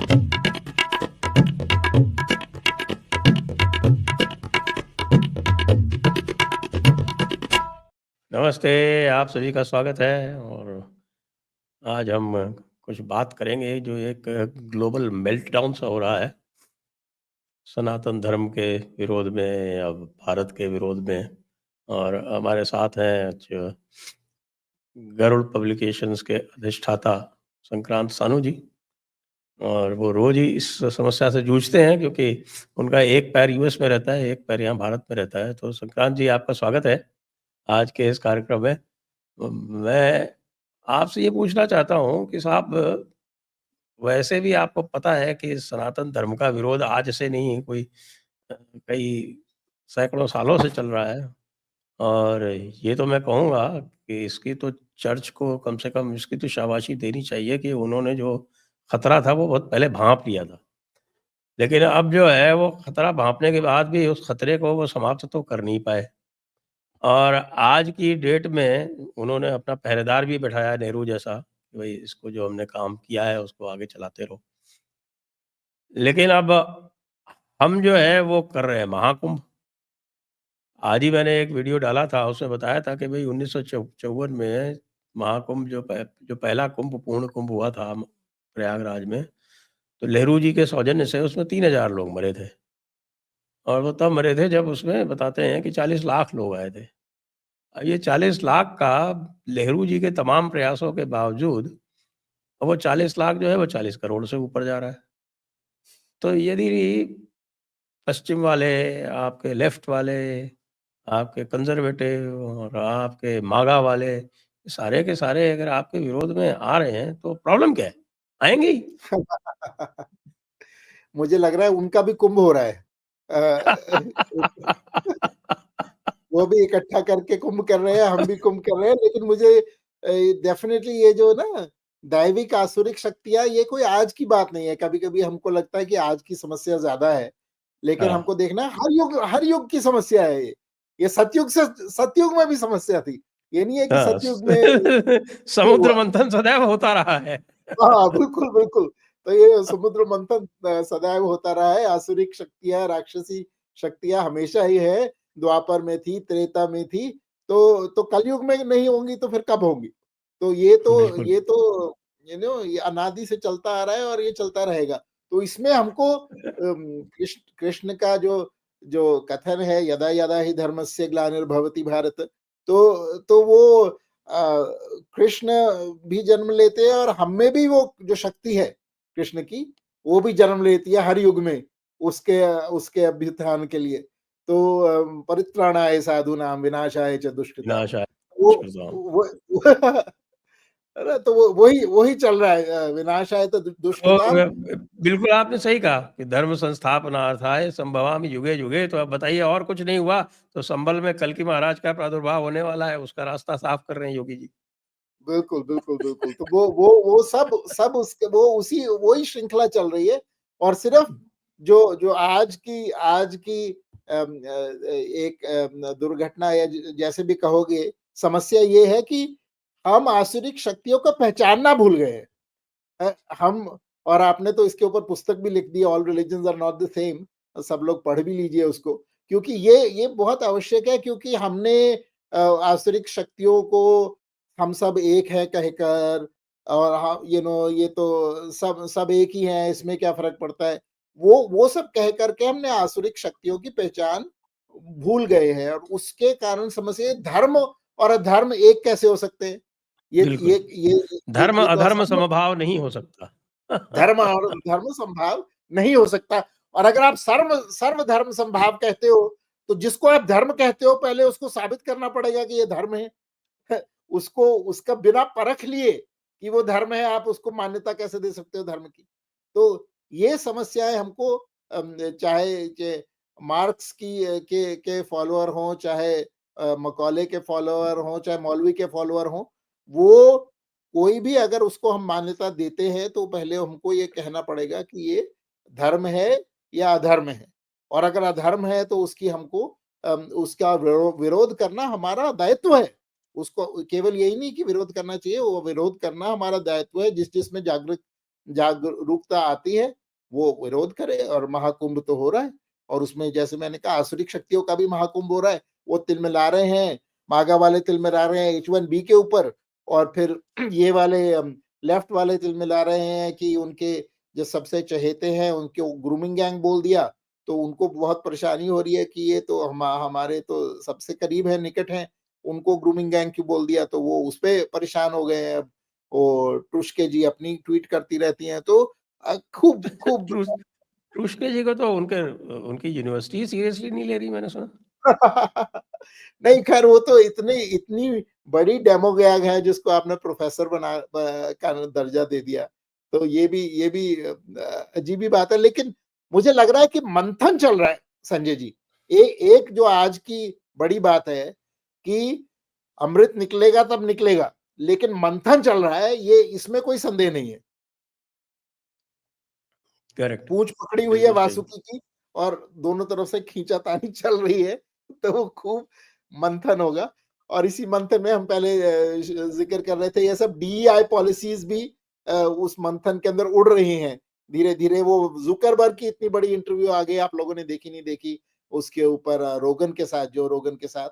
नमस्ते, आप सभी का स्वागत है और आज हम कुछ बात करेंगे जो एक ग्लोबल मेल्टडाउन सा हो रहा है, सनातन धर्म के विरोध में या भारत के विरोध में। और हमारे साथ हैं जो गरुड़ पब्लिकेशंस के अधिष्ठाता संक्रांत सानू जी, और वो रोज़ ही इस समस्या से जूझते हैं क्योंकि उनका एक पैर यूएस में रहता है, एक पैर यहाँ भारत में रहता है। तो संक्रांत जी, आपका स्वागत है आज के इस कार्यक्रम में। मैं आपसे ये पूछना चाहता हूँ कि साहब, वैसे भी आपको पता है कि सनातन धर्म का विरोध आज से नहीं, कोई कई सैकड़ों सालों से चल रहा है। और ये तो मैं कहूँगा कि इसकी तो चर्च को कम से कम इसकी तो शाबाशी देनी चाहिए कि उन्होंने जो खतरा था वो बहुत पहले भांप लिया था। लेकिन अब जो है वो खतरा भांपने के बाद भी उस खतरे को वो समाप्त तो कर नहीं पाए। और आज की डेट में उन्होंने अपना पहरेदार भी बैठाया नेहरू जैसा, कि भई इसको जो हमने काम किया है उसको आगे चलाते रहो। लेकिन अब हम जो है वो कर रहे हैं महाकुंभ। आज ही मैंने एक वीडियो डाला था, उसमें बताया था कि भई 1954 में महाकुंभ जो पहला कुंभ, पूर्ण कुंभ हुआ था प्रयागराज में, तो नेहरू जी के सौजन्य से उसमें 3000 लोग मरे थे। और वो तब मरे थे जब उसमें बताते हैं कि 40 लाख लोग आए थे। ये 40 लाख का नेहरू जी के तमाम प्रयासों के बावजूद वो 40 लाख जो है वो 40 करोड़ से ऊपर जा रहा है। तो यदि पश्चिम वाले, आपके लेफ्ट वाले, आपके कंज़र्वेटिव और आपके मागा वाले, सारे के सारे अगर आपके विरोध में आ रहे हैं, तो प्रॉब्लम क्या है? आएँगे ही। मुझे लग रहा है उनका भी कुंभ हो रहा है। वो भी इकट्ठा करके कुंभ कर रहे हैं, हम भी कुंभ कर रहे हैं, लेकिन मुझे डेफ़िनेटली ये जो ना दैविक आसुरिक शक्तियाँ, ये कोई आज की बात नहीं है। कभी-कभी हमको लगता है कि आज की समस्या ज़्यादा है, लेकिन हाँ। हमको देखना है हर युग की समस्या है ये। ये सतयुग में भी समस्या थी। ये नहीं है कि हाँ, सतयुग में ये समुद्र हुआ। मंथन सदैव होता रहा है। हाँ, बिल्कुल, बिल्कुल। तो ये समुद्र मंथन सदैव होता रहा है, आसुरिक शक्तियाँ, राक्षसी शक्तियाँ हमेशा ही है, द्वापर में थी, त्रेता में थी, तो कलयुग में नहीं होंगी तो फिर कब होंगी? तो बिल्कुल। ये तो ये अनादि से चलता आ रहा है और ये चलता रहेगा। तो इसमें हमको कृष्ण का जो जो कथन है, यदा यदा हि धर्मस्य ग्लानिर्भवति भारत, तो वो कृष्ण भी जन्म लेते हैं और हम में भी वो जो शक्ति है कृष्ण की, वो भी जन्म लेती है हर युग में, उसके उसके अभ्युत्थान के लिए। तो परित्राणाय साधूनां विनाशाय च दुष्कृतां। विनाशाय वो दुष्कृताम्। वो है ना? तो वो वही वही चल रहा है, विनाशाय तो तो दुष्कृतां। बिल्कुल आपने सही कहा कि धर्म संस्थापनार्थाय संभवामि युगे युगे। तो अब बताइए, और कुछ नहीं हुआ तो संभल में कल्कि महाराज का प्रादुर्भाव होने वाला है, उसका रास्ता साफ कर रहे हैं योगी जी। बिल्कुल, बिल्कुल, बिल्कुल। तो वो सब उसके वो उसी वही श्रृंखला चल रही है और सिर्फ़ जो जो आज की एक दुर्घटना या ज जैसे भी कहोगे, समस्या ये है कि हम आसुरिक शक्तियों को पहचानना भूल गए हैं। हम और आपने तो इसके ऊपर पुस्तक भी लिख दी, all religions are not the same. सब लोग पढ़ भी लीजिए उसको, क्योंकि ये बहुत आवश्यक है, क्योंकि हमने आसुरिक शक्तियों को हम सब एक हैं कहकर, और हाँ ये तो सब एक ही हैं, इसमें क्या फ़र्क पड़ता है? वो सब कह कर के हमने आसुरिक शक्तियों की पहचान भूल गए हैं और उसके कारण समझिए धर्म और अधर्म एक कैसे हो सकते हैं? ये बिल्कुल। ये ये धर्म ये तो अधर्म असंभव। समभाव नहीं हो सकता। धर्म और धर्म संभाव नहीं हो सकता। और अगर आप सर्व धर्म संभाव कहते हो, तो जिसको आप धर्म कहते हो पहले उसको साबित करना पड़ेगा कि ये धर्म है। उसको उसका बिना परख लिए कि वो धर्म है, आप उसको मान्यता कैसे दे सकते हो धर्म की? तो ये समस्याएँ हमको चाहे मार्क्स की के फॉलोअर हों, चाहे मकौले के फॉलोअर हों, चाहे मौलवी के फॉलोअर हों, वो कोई भी अगर उसको हम मान्यता देते हैं तो पहले हमको ये कहना पड़ेगा कि ये धर्म है या अधर्म है। और अगर अधर्म है तो उसकी हमको उसका विरोध करना हमारा दायित्व है। उसको केवल यही नहीं कि विरोध करना चाहिए, वो विरोध करना हमारा दायित्व है, जिसमें जागरूकता आती है, वो विरोध करे और महाकुंभ तो हो रहा है और उसमें जैसे मैंने कहा आसुरिक शक्तियों का भी महाकुंभ हो रहा है, वो तिलमिला रहे हैं, मागा वाले तिलमिला रहे हैं H1B के ऊपर और फिर ये वाले लेफ्ट वाले तिलमिला रहे हैं कि उनके जो सबसे चहेते हैं, उनको ग्रूमिंग गैंग बोल दिया, तो उनको बहुत परेशानी हो रही है कि ये तो हमारे तो सबसे करीब हैं, निकट हैं, उनको ग्रूमिंग गैंग क्यों बोल दिया, तो वो उसपे परेशान हो गए हैं अब। और टुस्के जी अपनी ट्वीट करती रहती हैं, तो खूब खूब ट्रूस ट्रूस्के जी को तो उनकी यूनिवर्सिटी सीरियसली नहीं ले रही, मैंने सुना। नहीं खैर वो तो इतनी इतनी बड़ी डेमो गैग है जिसको आपने प्रोफेसर का दर्जा दे दिया। तो ये भी अजीब ही बात है लेकिन मुझे लग रहा है कि मंथन चल रहा है संजय जी। एक जो आज की बड़ी बात है कि अमृत निकलेगा तब निकलेगा, लेकिन मंथन चल रहा है ये इसमें कोई संदेह नहीं है। करेक्ट, पूंछ पकड़ी हुई है बिल्कुल सही। वासुकी की और दोनों तरफ से खींचातानी चल रही है, तो वो खूब मंथन होगा और इसी मंथन में हम पहले ज़िक्र कर रहे थे ये सब डीईआई पॉलिसीज़ भी उस मंथन के अंदर उड़ रही हैं। धीरे-धीरे वो ज़ुकरबर्ग की इतनी बड़ी इंटरव्यू आ गई, आप लोगों ने देखी नहीं देखी, उसके ऊपर रोगन के साथ जो रोगन के साथ,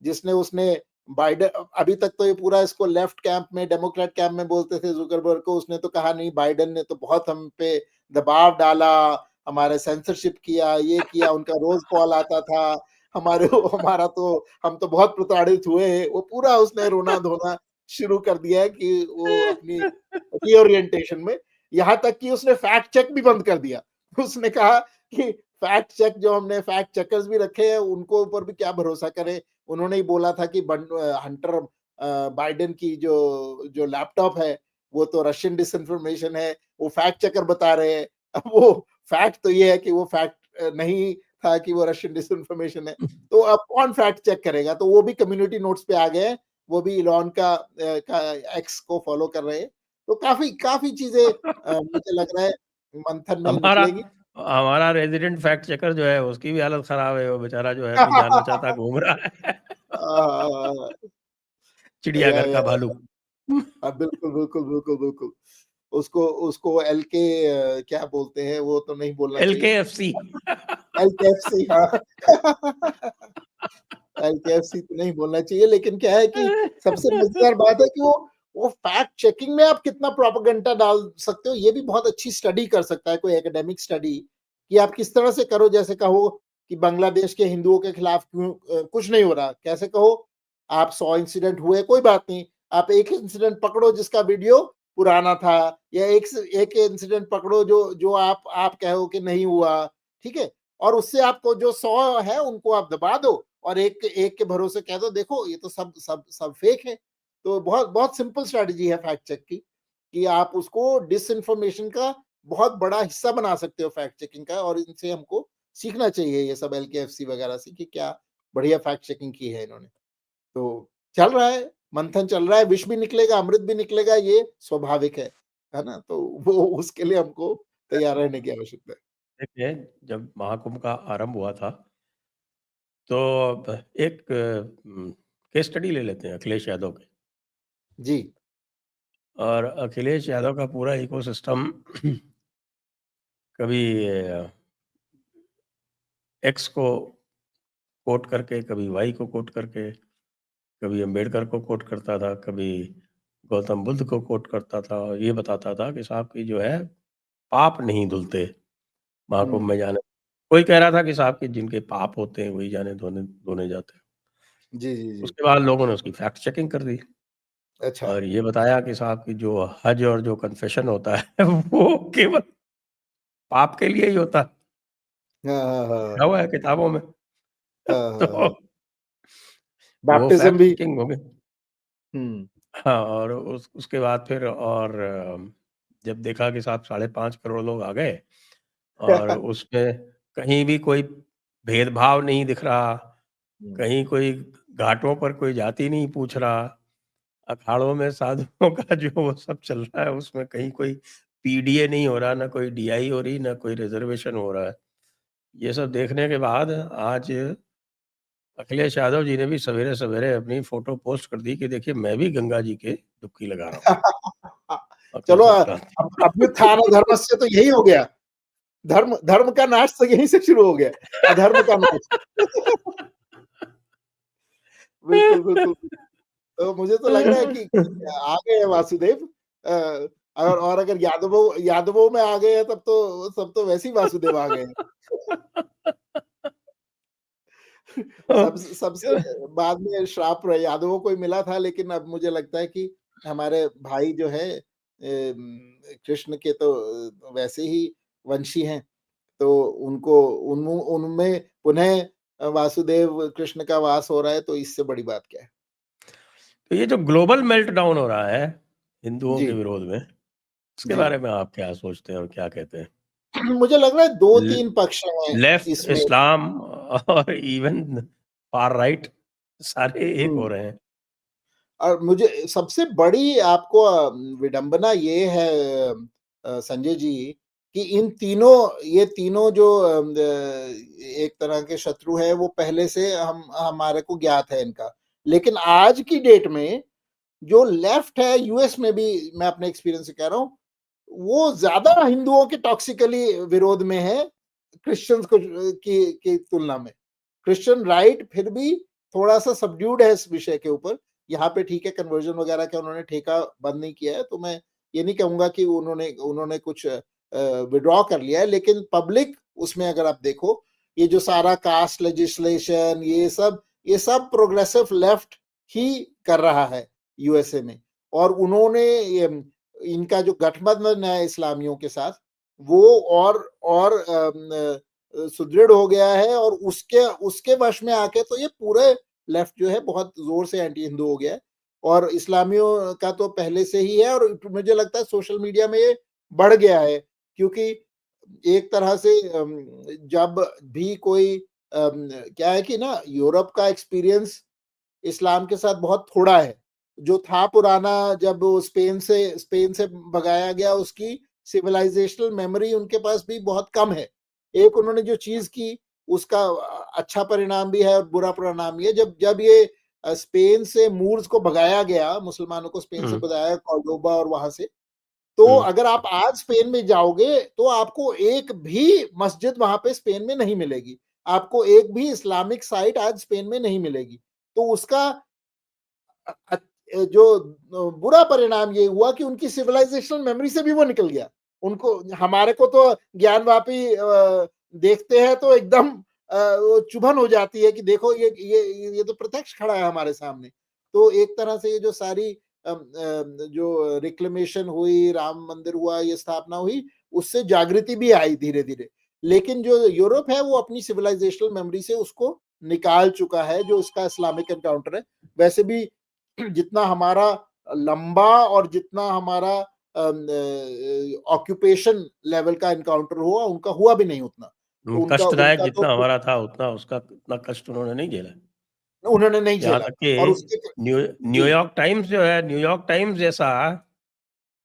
जिसने उसने अभी तक तो ये पूरा इसको लेफ्ट कैंप में, डेमोक्रेट कैंप में बोलते थे ज़ुकरबर्ग को, उसने तो कहा नहीं बाइडेन ने तो बहुत हम पे दबाव डाला, हमारे सेंसरशिप किया, ये किया, उनका रोज़ कॉल आता था, हमारा तो हम तो बहुत प्रताड़ित हुए हैं। वो पूरा उसने रोना-धोना शुरू कर दिया है कि वो अपनी रीओरिएंटेशन में, यहाँ तक कि उसने फैक्ट चेक भी बंद कर दिया। उसने कहा कि फैक्ट चेक जो हमने फैक्ट चेकर्स भी रखे हैं, उनको ऊपर भी क्या भरोसा करें। उन्होंने ही बोला था कि हंटर बाइडेन की जो जो लैपटॉप है, वो तो रशियन डिसइन्फॉर्मेशन है, वो फैक्ट चेकर बता रहे हैं। अब वो फैक्ट तो ये है कि वो फैक्ट नहीं था कि वो रशियन डिसइन्फॉर्मेशन है। तो अब कौन फैक्ट चेक करेगा? तो वो भी कम्युनिटी नोट्स पे आ गए हैं। वो भी इलॉन का एक्स को फॉलो कर रहे हैं। तो काफ़ी काफ़ी चीज़ें मुझे लग रहा है मंथन में हमारा निकलेगी। हमारा रेज़िडेंट फैक्ट चेकर जो है उसकी भी हालत ख़राब है, वो बेचारा जो है अपनी जान बचाता घूम रहा है। चिड़ियाघर या का भालू। बिल्कुल, बिल्कुल, बिल्कुल, बिल्कुल। उसको उसको एलके क्या बोलते हैं, वो तो नहीं बोलना चाहिए। एलकेएफसी। एलकेएफसी हाँ। एलकेएफसी तो नहीं बोलना चाहिए, लेकिन क्या है कि सबसे मज़ेदार बात है कि वो फैक्ट चेकिंग में आप कितना प्रोपेगेंडा डाल सकते हो, ये भी बहुत अच्छी स्टडी कर सकता है कोई एकेडमिक स्टडी, कि आप किस तरह से करो। जैसे कहो कि बांग्लादेश के हिंदुओं के खिलाफ क्यों कुछ नहीं हो रहा, कैसे कहो आप 100 इंसिडेंट हुए कोई बात नहीं, आप एक इंसिडेंट पकड़ो जिसका वीडियो पुराना था या एक इंसिडेंट पकड़ो जो जो आप कहो कि नहीं हुआ, ठीक है? और उससे आपको जो 100 है उनको आप दबा दो और एक एक के भरोसे कह दो देखो ये तो सब फेक है। तो बहुत बहुत सिंपल स्ट्रैटेजी है फैक्ट चेक की, कि आप उसको डिसइन्फॉर्मेशन का बहुत बड़ा हिस्सा बना सकते हो फैक्ट चेकिंग का और इनसे हमको सीखना चाहिए ये सब एलकेएफसी वगैरह से कि क्या बढ़िया फैक्ट चेकिंग की है इन्होंने। तो चल रहा है, मंथन चल रहा है, विष भी निकलेगा, अमृत भी निकलेगा, ये स्वाभाविक है ना? तो वो उसके लिए हमको तैयार रहने की आवश्यकता है। देखिए, जब महाकुंभ का आरंभ हुआ था, तो एक केस स्टडी ले लेते हैं अखिलेश यादव की। जी। और अखिलेश यादव का पूरा इकोसिस्टम कभी एक्स को कोट करके, कभी वाई को कोट करके, कभी अम्बेडकर को कोट करता था, कभी गौतम बुद्ध को कोट करता था और ये बताता था कि साहब की जो है पाप नहीं धुलते महाकुंभ हुँ। में जाने। कोई कह रहा था कि साहब के जिनके पाप होते हैं वही जाने धोने धोने जाते हैं। जी, जी, जी। उसके बाद लोगों ने उसकी फैक्ट चेकिंग कर दी अच्छा। और ये बताया कि साहब की जो हज और जो कन्फेशन होता है वो केवल पाप के लिए ही होता है। हाँ, हाँ, लिखा हाँ। हुआ है किताबों में। हाँ, हाँ, तो हाँ। वो बैप्टिज़्म फैक्ट भी चेकिंग हो गई। हुँ। हाँ, और उसके बाद फिर और जब देखा कि साहब 5.5 करोड़ लोग आ गए और उसमें कहीं भी कोई भेदभाव नहीं दिख रहा, हुँ। कहीं कोई घाटों पर कोई जाति नहीं पूछ रहा, अखाड़ों में साधुओं का जो वो सब चल रहा है उसमें कहीं कोई पीडीए नहीं हो रहा, ना कोई डीआई हो रही, ना कोई रिज़र्वेशन हो रहा है। ये सब देखने के बाद आज अखिलेश यादव जी ने भी सवेरे-सवेरे अपनी फ़ोटो पोस्ट कर दी कि देखिए मैं भी गंगा जी के डुबकी लगा रहा हूँ। चलो मकर संक्रांति। अभ्युत्थान धर्मस्य तो यही हो गया। धर्म धर्म का नाश तो यहीं से शुरू हो गया, अधर्म का नाश। बिल्कुल, बिल्कुल। तो मुझे तो लग रहा है कि आ गए हैं वासुदेव। और अगर यादवों यादवों में आ गए हैं तब तो वैसे ही वासुदेव आ गए हैं। सबसे बाद में श्राप यादवों को ही मिला था, लेकिन अब मुझे लगता है कि हमारे भाई जो है कृष्ण के तो वैसे ही वंशी हैं, तो उनको उनमें पुनः वासुदेव कृष्ण का वास हो रहा है, तो इससे बड़ी बात क्या है। तो ये जो ग्लोबल मेल्टडाउन हो रहा है हिंदुओं जी, के विरोध में, इसके जी। बारे में आप क्या सोचते हैं और क्या कहते हैं? मुझे लग रहा है 2-3 पक्ष हैं लेफ्ट, इसमें। इस्लाम और इवन फार राइट सारे एक हो हुँ। रहे हैं। और मुझे सबसे बड़ी आपको विडंबना ये है संजय जी, कि ये तीनों जो एक तरह के शत्रु हैं, वो पहले से हमारे को ज्ञात है इनका। लेकिन आज की डेट में जो लेफ्ट है, यूएस में भी मैं अपने एक्सपीरियंस से कह रहा हूँ, वो ज़्यादा हिंदुओं के टॉक्सिकली विरोध में है, क्रिश्चियंस को की तुलना में। क्रिश्चियन राइट फिर भी थोड़ा-सा सबड्यूड है इस विषय के ऊपर। यहाँ पे ठीक है, कन्वर्जन वगैरह का उन्होंने ठेका बंद नहीं किया है, तो मैं ये नहीं कहूँगा कि उन्होंने उन्होंने कुछ विथड्रॉ कर लिया है, लेकिन पब्लिक उसमें अगर आप देखो, ये जो सारा कास्ट लेजिस्लेशन ये सब प्रोग्रेसिव लेफ्ट ही कर रहा है यूएसए में। और उन्होंने इनका जो गठबंधन है इस्लामियों के साथ, वो और सुदृढ़ हो गया है, और उसके उसके वश में आके तो ये पूरे लेफ्ट जो है बहुत जोर से एंटी हिंदू हो गया है। और इस्लामियों का तो पहले से ही है, और मुझे लगता है सोशल मीडिया में ये बढ़ गया है, क्योंकि एक तरह से जब भी कोई क्या है कि ना, यूरोप का एक्सपीरियंस इस्लाम के साथ बहुत थोड़ा है। जो था पुराना, जब वो स्पेन से भगाया गया, उसकी सिविलाइजेशनल मेमोरी उनके पास भी बहुत कम है। एक उन्होंने जो चीज़ की, उसका अच्छा परिणाम भी है और बुरा परिणाम भी है। जब जब ये स्पेन से मूर्स को भगाया गया, मुसलमानों को स्पेन से हुँ, भगाया, कॉर्डोबा और वहाँ से, तो हुँ, अगर आप आज स्पेन में जाओगे, तो आपको एक भी मस्जिद वहाँ पे स्पेन में नहीं मिलेगी। आपको एक भी इस्लामिक साइट आज स्पेन में नहीं मिलेगी। तो उसका अ अ, जो बुरा परिणाम ये हुआ कि उनकी सिविलाइजेशनल मेमोरी से भी वो निकल गया। उनको, हमारे को तो ज्ञानवापी देखते हैं तो एकदम वो चुभन हो जाती है कि देखो ये तो प्रत्यक्ष खड़ा है हमारे सामने। तो एक तरह से ये जो सारी जो रिक्लेमेशन हुई, राम मंदिर हुआ, ये स्थापना हुई, उससे जागृति भी आई धीरे-धीरे। लेकिन जो यूरोप है, वो अपनी सिविलाइजेशनल मेमोरी से उसको निकाल चुका है, जो उसका इस्लामिक एनकाउंटर है। वैसे भी जितना हमारा लंबा और जितना हमारा ऑक्यूपेशन लेवल का एनकाउंटर हुआ, उनका हुआ भी नहीं उतना। उनका कष्टदायक उनका जितना तो हमारा था उतना उसका उतना कष्ट उन्होंने नहीं झेला। उन्होंने नहीं यहाँ झेला। तक कि और उसके न्यू जी, न्यूयॉर्क टाइम्स जो है, न्यूयॉर्क टाइम्स जैसा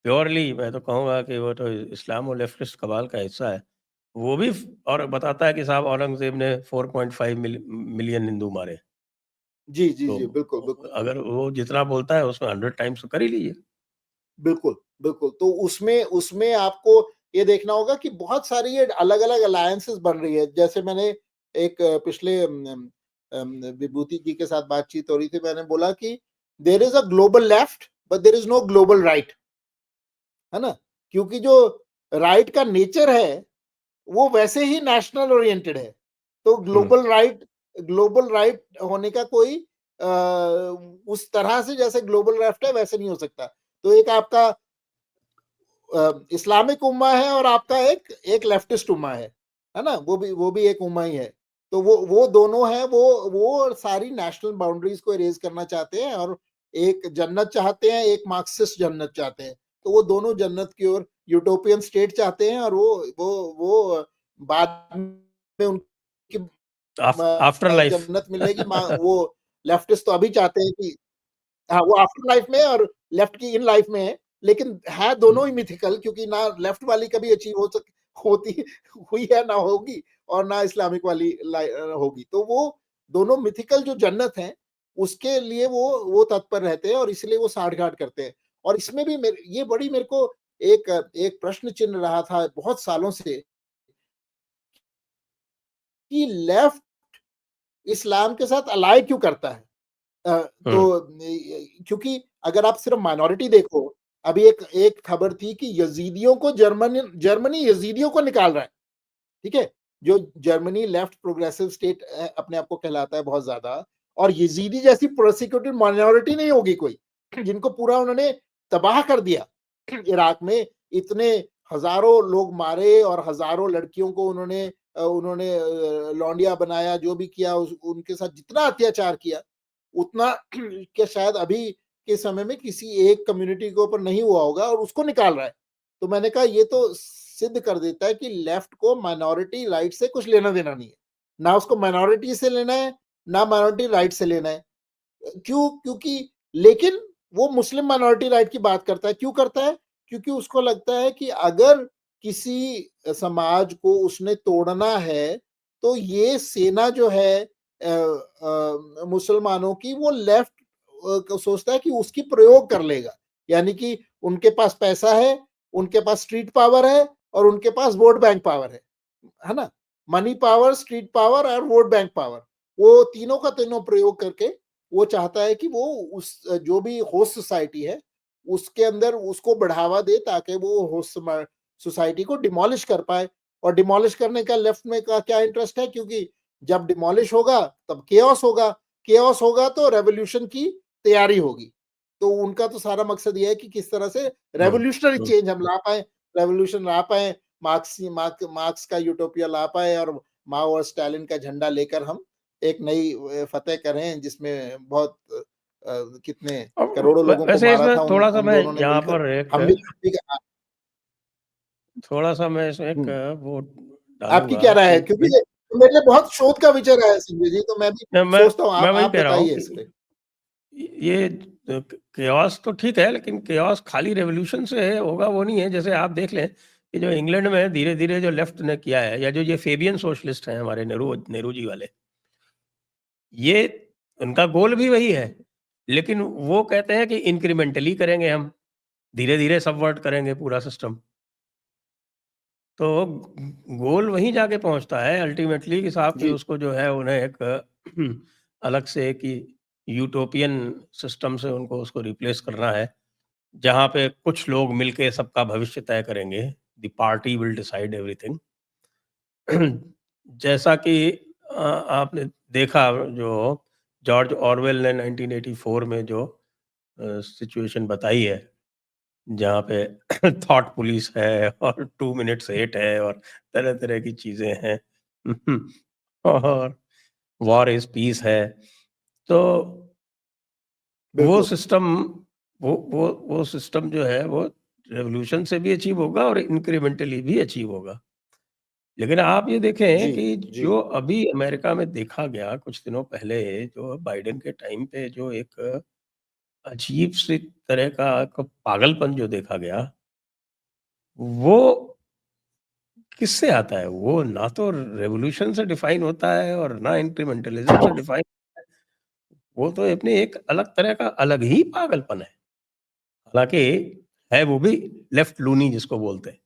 प्योरली मैं तो कहूँगा कि वो तो इस्लाम और लेफ्टिस्ट कबाल का हिस्सा है। वो भी और बताता है कि साहब औरंगज़ेब ने 4.5 मिलियन हिंदू मारे। जी, जी, तो जी, बिल्कुल, बिल्कुल। अगर वो जितना बोलता है उसमें 100 टाइम्स तो कर ही लीजिए। बिल्कुल, बिल्कुल। तो उसमें उसमें आपको ये देखना होगा कि बहुत सारी ये अलग-अलग अलायंसेस बन रही है। जैसे मैंने एक पिछले विभूति जी के साथ बातचीत हो रही थी, मैंने बोला कि there is a global left but there is no global right, है ना? क्योंकि जो राइट का नेचर है, वो वैसे ही नेशनल ओरिएंटेड है। तो हुँ, ग्लोबल राइट होने का कोई उस तरह से जैसे ग्लोबल लेफ्ट है, वैसे नहीं हो सकता। तो एक आपका इस्लामिक उम्मा है, और आपका एक लेफ्टिस्ट उम्मा है ना? वो भी एक उम्मा ही है। तो वो दोनों हैं, वो सारी नेशनल बाउंड्रीज़ को इरेज़ करना चाहते हैं, और एक जन्नत चाहते हैं, एक मार्क्सिस्ट जन्नत चाहते हैं। तो वो दोनों जन्नत की ओर यूटोपियन स्टेट चाहते हैं, और वो बाद में उनकी आफ्टर लाइफ। जन्नत मिलेगी। वो लेफ्टिस्ट तो अभी चाहते हैं कि हाँ, वो आफ्टर लाइफ में और लेफ्ट की इन लाइफ में है, लेकिन है हुँ, दोनों ही मिथिकल, क्योंकि ना लेफ्ट वाली कभी अचीव होती हुई है, ना होगी, और ना इस्लामिक वाली होगी। तो वो दोनों मिथिकल जो जन्नत है, उसके लिए वो तत्पर रहते हैं, और इसलिए वो साठ-गांठ करते हैं। और इसमें भी ये बड़ी मेरे को एक प्रश्न चिन्ह रहा था बहुत सालों से कि लेफ्ट इस्लाम के साथ अलाइ क्यों करता है? हुँ, क्योंकि अगर आप सिर्फ माइनॉरिटी देखो, अभी एक एक खबर थी कि यजीदियों को जर्मनी यजीदियों को निकाल रहा है, ठीक है? जो जर्मनी लेफ्ट प्रोग्रेसिव स्टेट अपने आप को कहलाता है बहुत ज़्यादा, और यजीदी जैसी प्रोसिक्यूटेड माइनॉरिटी नहीं होगी कोई, जिनको पूरा उन्होंने तबाह कर दिया। इराक में इतने हज़ारों लोग मारे और हज़ारों लड़कियों को उन्होंने लौंडिया बनाया, जो भी किया उनके साथ जितना अत्याचार किया, उतना कि शायद अभी के समय में किसी एक कम्युनिटी के ऊपर नहीं हुआ होगा, और उसको निकाल रहा है। तो मैंने कहा ये तो सिद्ध कर देता है कि लेफ्ट को माइनॉरिटी राइट से कुछ लेना-देना नहीं है। ना उसको माइनॉरिटी से लेना है, ना माइनॉरिटी राइट से लेना है। क्यों? क्योंकि लेकिन वो मुस्लिम माइनॉरिटी राइट की बात करता है। क्यों करता है? क्योंकि उसको लगता है कि अगर किसी समाज को उसने तोड़ना है, तो ये सेना जो है मुसलमानों की, वो लेफ्ट को सोचता है कि उसकी प्रयोग कर लेगा। यानी कि उनके पास पैसा है, उनके पास स्ट्रीट पावर है और उनके पास वोट बैंक पावर है ना? मनी पावर, स्ट्रीट पावर और वोट बैंक पावर। वो तीनों का तीनों प्रयोग करके वो चाहता है कि वो उस जो भी होस्ट सोसाइटी है, उसके अंदर उसको बढ़ावा दे, ताकि वो होस्ट सोसाइटी को डिमोलिश कर पाए। और डिमोलिश करने का लेफ्ट में का क्या इंटरेस्ट है? क्योंकि जब डिमोलिश होगा तब केओस होगा, केओस होगा तो रेवोल्यूशन की तैयारी होगी। तो उनका तो सारा मकसद ये है कि किस तरह से हुँ, रेवोल्यूशनरी हुँ। चेंज हम ला पाए, रेवोल्यूशन ला पाए, मार्क्स का यूटोपिया ला पाए, और माओ और स्टालिन का झंडा लेकर हम एक नई फतेह करें, जिसमें बहुत कितने और करोड़ों वै लोगों को वैसे मारा इसमें था थोड़ा-सा उन मैं दोनों ने यहाँ मिलकर। पर एक हम भी थोड़ा-सा मैं इसमें एक हुँ, वो आपकी डालूँगा क्या राय है? कि क्योंकि ये मेरे लिए बहुत शोध का विषय रहा है संजय जी, तो मैं भी मैं सोचता हूँ मैं वही आप कह रहा हूँ बताइए कि इस पे। ये केओस तो ठीक है, लेकिन केओस खाली रेवोल्यूशन से होगा वो नहीं है। जैसे आप देख लें कि जो इंग्लैंड में धीरे-धीरे जो लेफ्ट ने किया है, या जो ये फेबियन सोशलिस्ट हैं हमारे नेहरू नेहरू जी वाले, ये उनका गोल भी वही है। लेकिन वो कहते हैं कि इंक्रीमेंटली करेंगे हम, धीरे-धीरे सबवर्ट करेंगे पूरा सिस्टम। तो गोल वहीं जाके पहुँचता है अल्टीमेटली कि साहब कि जी, उसको जो है उन्हें एक अलग से एक यूटोपियन सिस्टम से उनको उसको रिप्लेस करना है, जहाँ पे कुछ लोग मिलके सबका भविष्य तय करेंगे। The party will decide everything. जैसा कि आपने देखा, जो जॉर्ज ऑरवेल ने 1984 में जो सिचुएशन बताई है, जहाँ पे थॉट पुलिस है और 2 मिनट्स हेट है और तरह-तरह की चीज़ें हैं। और वॉर इज़ पीस है। तो वो बिल्कुल। सिस्टम वो सिस्टम जो है वो रेवोल्यूशन से भी अचीव होगा और इंक्रीमेंटली भी अचीव होगा। लेकिन आप ये देखें जी, कि जी। जो अभी अमेरिका में देखा गया कुछ दिनों पहले, जो बाइडेन के टाइम पे जो एक अजीब सी तरह का एक पागलपन जो देखा गया, वो किससे आता है? वो ना तो रेवोल्यूशन से डिफाइन होता है और ना इंक्रीमेंटलिज्म से डिफाइन। वो तो अपने एक अलग तरह का अलग ही पागलपन है। हालाँकि है वो भी लेफ्ट लूनी जिसको बोलते हैं।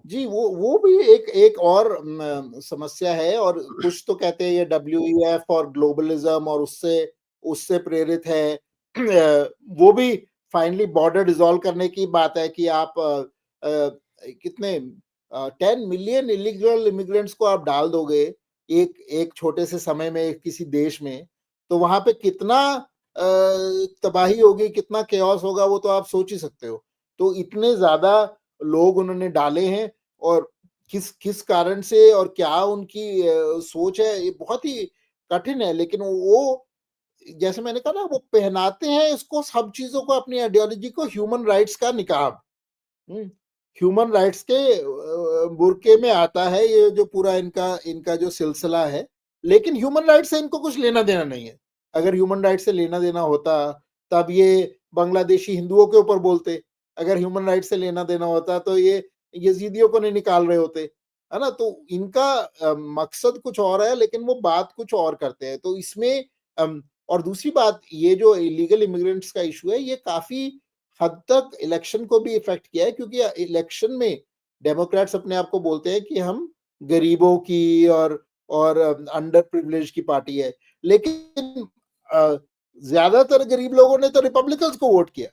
जी, वो भी एक एक और समस्या है, और कुछ तो कहते हैं ये डब्ल्यूईएफ और ग्लोबलिज़्म और उससे उससे प्रेरित है। वो भी फाइनली बॉर्डर डिसॉल्व करने की बात है कि आप कितने 10 मिलियन इल्लीगल इमिग्रेंट्स को आप डाल दोगे एक एक छोटे से समय में किसी देश में, तो वहाँ पे कितना तबाही होगी, कितना केओस होगा, वो तो आप सोच ही सकते हो। तो इतने ज़्यादा लोग उन्होंने डाले हैं, और किस किस कारण से और क्या उनकी सोच है, ये बहुत ही कठिन है। लेकिन वो, जैसे मैंने कहा ना, वो पहनाते हैं इसको, सब चीज़ों को, अपनी आइडियोलॉजी को ह्यूमन राइट्स का निकाब। हुँ, ह्यूमन राइट्स के बुर्के में आता है ये जो पूरा इनका इनका जो सिलसिला है, लेकिन ह्यूमन राइट्स से इनको कुछ लेना-देना नहीं है। अगर ह्यूमन राइट्स से लेना-देना होता, तब ये बांग्लादेशी हिंदुओं के ऊपर बोलते। अगर ह्यूमन राइट्स से लेना-देना होता, तो ये यज़ीदियों को नहीं निकाल रहे होते, है ना? तो इनका मकसद कुछ और है, लेकिन वो बात कुछ और करते हैं। तो इसमें और दूसरी बात, ये जो इल्लीगल इमिग्रेंट्स का इश्यू है, ये काफ़ी हद तक इलेक्शन को भी इफेक्ट किया है, क्योंकि इलेक्शन में डेमोक्रेट्स अपने आप को बोलते हैं कि हम गरीबों की और अंडर प्रिविलेज की पार्टी है, लेकिन ज्यादातर गरीब लोगों ने तो रिपब्लिकन्स को वोट किया।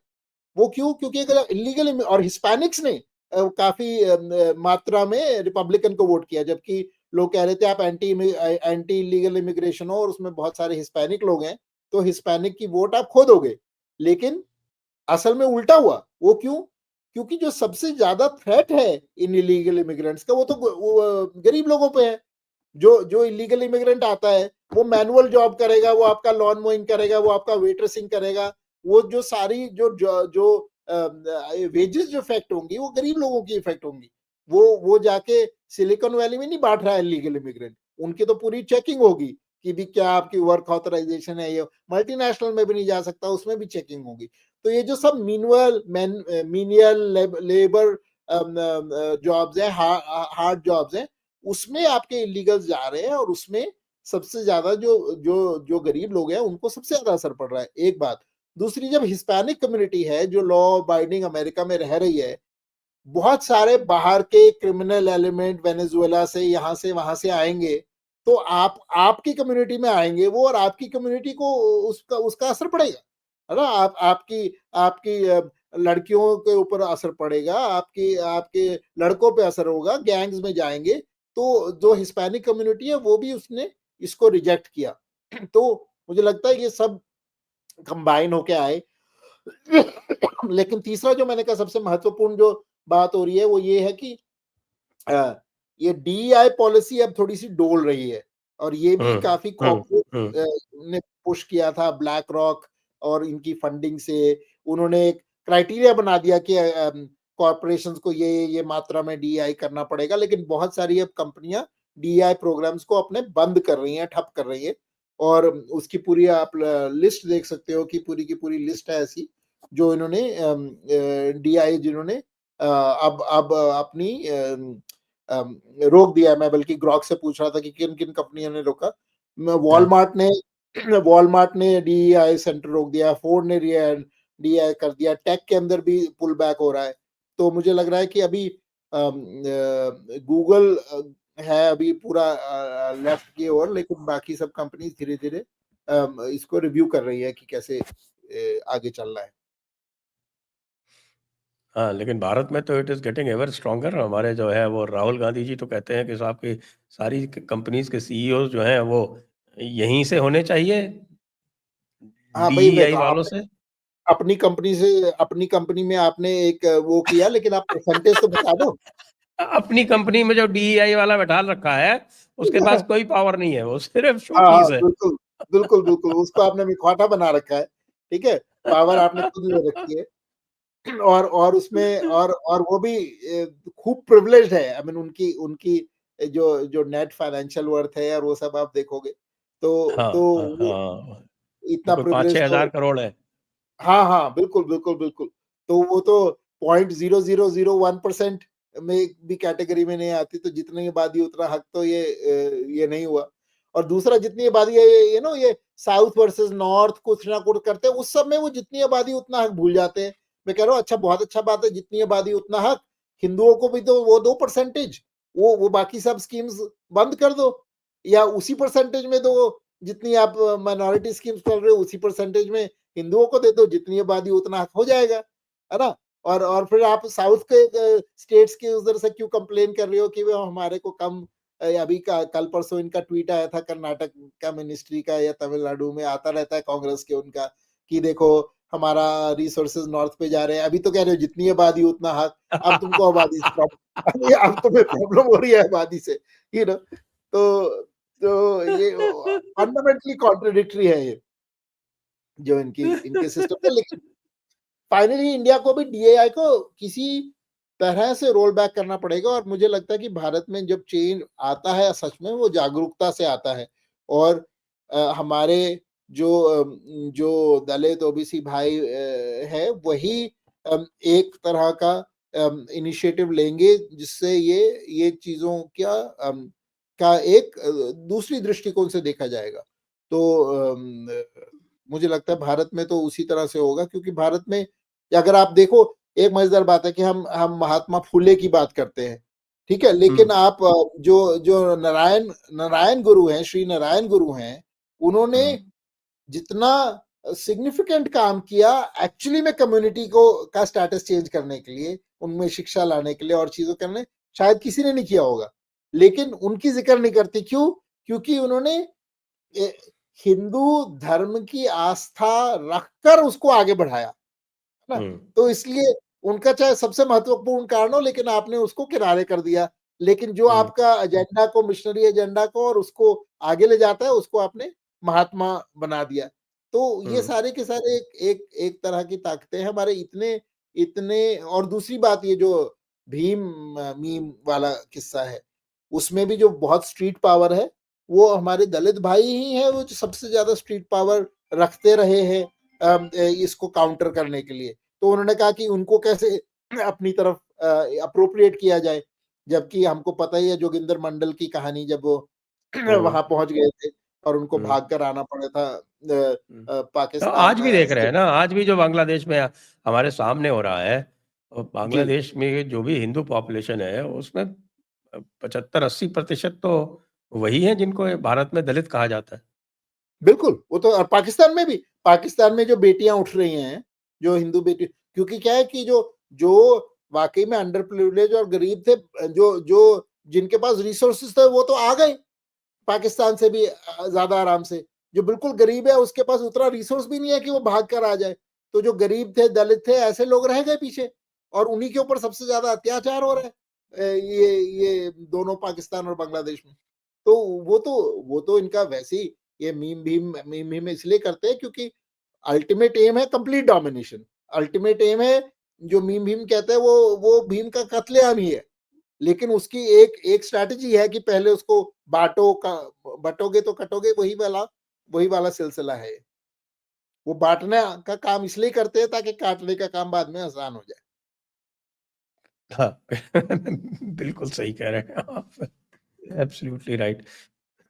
वो क्यों? क्योंकि अगर इलीगल और हिस्पैनिक्स ने काफी मात्रा में रिपब्लिकन को वोट किया, जबकि लोग कह रहे थे आप एंटी इलीगल इमिग्रेशन हो और उसमें बहुत सारे हिस्पैनिक लोग हैं, तो हिस्पैनिक की वोट आप खो दोगे। लेकिन असल में उल्टा हुआ। वो क्यों? क्योंकि जो सबसे ज्यादा थ्रेट है इन इलीगल इमिग्रेंट्स का, वो तो गरीब लोगों पे है। जो जो इलीगल इमिग्रेंट आता है, वो मैनुअल जॉब करेगा, वो आपका लॉन मोइंग करेगा, वो आपका वेटरेसिंग करेगा, वो जो सारी जो वेजेस जो इफेक्ट होंगी, वो गरीब लोगों की इफेक्ट होंगी। वो जाके सिलिकॉन वैली में नहीं बांट रहा है इलीगल इमिग्रेंट, उनकी तो पूरी चेकिंग होगी कि भी क्या आपकी वर्क ऑथराइजेशन है, ये मल्टीनेशनल में भी नहीं जा सकता, उसमें भी चेकिंग होगी। तो ये जो सब मीनियल लेबर जॉब्स है, हार्ड जॉब्स हैं, उसमें आपके इलीगल्स जा रहे हैं, और उसमें सबसे ज्यादा जो जो जो गरीब लोग हैं उनको सबसे ज्यादा असर पड़ रहा है। एक बात। दूसरी, जब हिस्पैनिक कम्युनिटी है जो लॉ अबाइडिंग अमेरिका में रह रही है, बहुत सारे बाहर के क्रिमिनल एलिमेंट वेनेजुएला से, यहाँ से वहां से आएंगे, तो आप आपकी कम्युनिटी में आएंगे वो, और आपकी कम्युनिटी को उसका उसका असर पड़ेगा, है ना। आपकी आपकी लड़कियों के ऊपर असर पड़ेगा, आपकी आपके लड़कों पे असर होगा, गैंग्स में जाएंगे। तो जो हिस्पैनिक कम्युनिटी है वो भी उसने इसको रिजेक्ट किया। तो मुझे लगता है ये सब कंबाइन होके आए। लेकिन तीसरा जो मैंने कहा सबसे महत्वपूर्ण जो बात हो रही है, वो ये है कि अ, ये डीईआई पॉलिसी अब थोड़ी सी डोल रही है, और ये भी हम्म काफी हम्म कॉर्पोरेट हम्म ने पुश किया था, ब्लैक रॉक और इनकी फंडिंग से। उन्होंने एक क्राइटेरिया बना दिया कि कॉर्पोरेशंस को ये मात्रा में डीईआई करना पड़ेगा, लेकिन बहुत सारी अब कंपनियां डीईआई प्रोग्राम्स को अपने बंद कर रही हैं, ठप कर रही है। और उसकी पूरी आप लिस्ट देख सकते हो कि पूरी की पूरी लिस्ट है ऐसी, जो इन्होंने डीआई जिन्होंने अब अपनी रोक दिया। मैं बल्कि ग्रॉक से पूछ रहा था कि किन किन कंपनियों ने रोका। हाँ। वॉलमार्ट ने वॉलमार्ट ने डीईआई सेंटर रोक दिया, फोर्ड ने डीईआई कर दिया, टेक के अंदर भी पुल बैक हो रहा है। तो मुझे लग रहा है कि अभी गूगल है अभी पूरा लेफ्ट की ओर, लेकिन बाकी सब कंपनी धीरे धीरे इसको रिव्यू कर रही है कि कैसे आगे चलना है। हाँ, लेकिन भारत में तो it is getting ever stronger. हमारे जो है वो राहुल गांधी जी तो कहते हैं कि साहब की सारी कंपनीज के सीईओ जो हैं वो यहीं से होने चाहिए, हाँ भाई, डीईआई वालों से। अपनी कंपनी में आपने एक वो किया, लेकिन आप परसेंटेज तो बता दो। अपनी कंपनी में जो डीईआई वाला बैठा रखा है, उसके पास कोई पावर नहीं है, वो सिर्फ शो हाँ हाँ, पीस है। बिल्कुल बिल्कुल बिल्कुल, उसको आपने मुखौटा बना रखा है। ठीक है, पावर आपने खुद ले रखी है। और उसमें और वो भी खूब प्रिविलेज्ड है। आई मीन उनकी उनकी जो जो नेट फाइनेंशियल वर्थ है और वो सब आप देखोगे, हाँ तो हाँ वो हाँ, इतना वो कोई पाँच प्रिविलेज छह तो। हजार करोड़ है। हाँ हाँ, बिल्कुल बिल्कुल बिल्कुल। तो वो तो 0.0001% में भी कैटेगरी में नहीं आती। तो जितनी आबादी उतना हक, तो ये नहीं हुआ। और दूसरा, जितनी आबादी है, ये नो ये साउथ वर्सेस नॉर्थ कुछ ना कुछ करते हैं, उस सब में वो जितनी आबादी उतना हक भूल जाते हैं। मैं कह रहा हूँ अच्छा, बहुत अच्छा बात है, जितनी आबादी उतना हक। हिंदुओं को भी तो वो 2%, वो बाकी सब स्कीम्स बंद कर दो, या उसी परसेंटेज में दो। जितनी आप माइनॉरिटी स्कीम्स चल रहे हो, उसी परसेंटेज में हिंदुओं को दे दो, जितनी आबादी उतना हक हो जाएगा, है ना। और फिर आप साउथ के स्टेट्स के उधर से क्यों कंप्लेन कर रहे हो कि वो हमारे को कम। अभी कल परसों इनका ट्वीट आया था कर्नाटक का मिनिस्ट्री का, या तमिलनाडु में आता रहता है कांग्रेस के उनका, कि देखो हमारा रिसोर्सेज नॉर्थ पे जा रहे हैं। अभी तो कह रहे हो जितनी आबादी उतना हक। अब तुमको आबादी से प्रॉब्लम, अब तुम्हें प्रॉब्लम हो रही है आबादी से, यू नो। तो ये फंडामेंटली कॉन्ट्रडिक्टरी है ये, जो इनकी इनके सिस्टम है। लेकिन फाइनली इंडिया को भी डीएआई को किसी तरह से रोल बैक करना पड़ेगा। और मुझे लगता है कि भारत में जब चेंज आता है, सच में वो जागरूकता से आता है। और हमारे जो दलित ओबीसी भाई है, वही एक तरह का इनिशिएटिव लेंगे, जिससे ये चीजों का एक दूसरी दृष्टिकोण से देखा जाएगा। तो मुझे लगता है भारत में तो उसी तरह से होगा, क्योंकि भारत में या अगर आप देखो, एक मजेदार बात है कि हम महात्मा फुले की बात करते हैं, ठीक है? लेकिन आप जो जो नारायण नारायण गुरु हैं, श्री नारायण गुरु हैं, उन्होंने जितना सिग्निफिकेंट काम किया एक्चुअली में कम्युनिटी को का स्टेटस चेंज करने के लिए, उनमें शिक्षा लाने के लिए और चीजों करने, शायद किसी ने नहीं किया होगा, लेकिन उनकी जिक्र नहीं करते। क्यों? क्योंकि उन्होंने हिंदू धर्म की आस्था रखकर उसको आगे बढ़ाया, है ना? तो इसलिए उनका चाहे सबसे महत्वपूर्ण कारण हो, लेकिन आपने उसको किनारे कर दिया। लेकिन जो आपका एजेंडा को, मिशनरी एजेंडा को और उसको आगे ले जाता है, उसको आपने महात्मा बना दिया। तो ये सारे के सारे एक तरह की ताकतें हैं हमारे इतने इतने। और दूसरी बात, ये जो भीम मीम वाला किस्सा है, उसमें भी जो बहुत स्ट्रीट पावर है, वो हमारे दलित भाई ही हैं, वो जो सबसे ज्यादा स्ट्रीट पावर रखते रहे हैं इसको काउंटर करने के लिए। तो उन्होंने कहा कि उनको कैसे अपनी तरफ अप्रोप्रिएट किया जाए, जबकि हमको पता ही है जोगिंदर मंडल की कहानी, जब वो वहां पहुंच गए थे और उनको भाग कर आना पड़ा था तो पाकिस्तान आज भी देख रहे हैं ना, आज भी जो बांग्लादेश में हमारे सामने हो रहा है, और जी बांग्लादेश में जो भी हिंदू पॉपुलेशन है, उसमें 75-80% तो वही है जिनको भारत में दलित कहा जाता है। बिल्कुल, वो तो। और पाकिस्तान में भी, पाकिस्तान में जो बेटियां उठ रही हैं, जो हिंदू बेटी, क्योंकि क्या है कि जो जो वाकई में अंडर प्रिविलेज और गरीब थे, जो जो जिनके पास रिसोर्सेस थे, वो तो आ गए पाकिस्तान से भी ज्यादा आराम से। जो बिल्कुल गरीब है, उसके पास उतना रिसोर्स भी नहीं है कि वो भाग कर आ जाए। तो जो गरीब थे, दलित थे, ऐसे लोग रह गए पीछे, और उन्हीं के ऊपर सबसे ज्यादा अत्याचार हो रहा है ये दोनों पाकिस्तान और बांग्लादेश में। तो वो तो इनका वैसे ही, ये मीम भीम इसलिए करते हैं क्योंकि अल्टीमेट एम है कंप्लीट डोमिनेशन। अल्टीमेट एम है, जो मीम भीम कहते हैं, वो भीम का कत्लेआम ही है। लेकिन उसकी एक एक स्ट्रैटेजी है कि पहले उसको बटोगे तो कटोगे, वही वाला सिलसिला है। वो बांटने का काम इसलिए करते हैं ताकि काटने का काम बाद में आसान हो जाए। हाँ, बिल्कुल सही कह रहे हैं आप, एब्सोल्युटली राइट।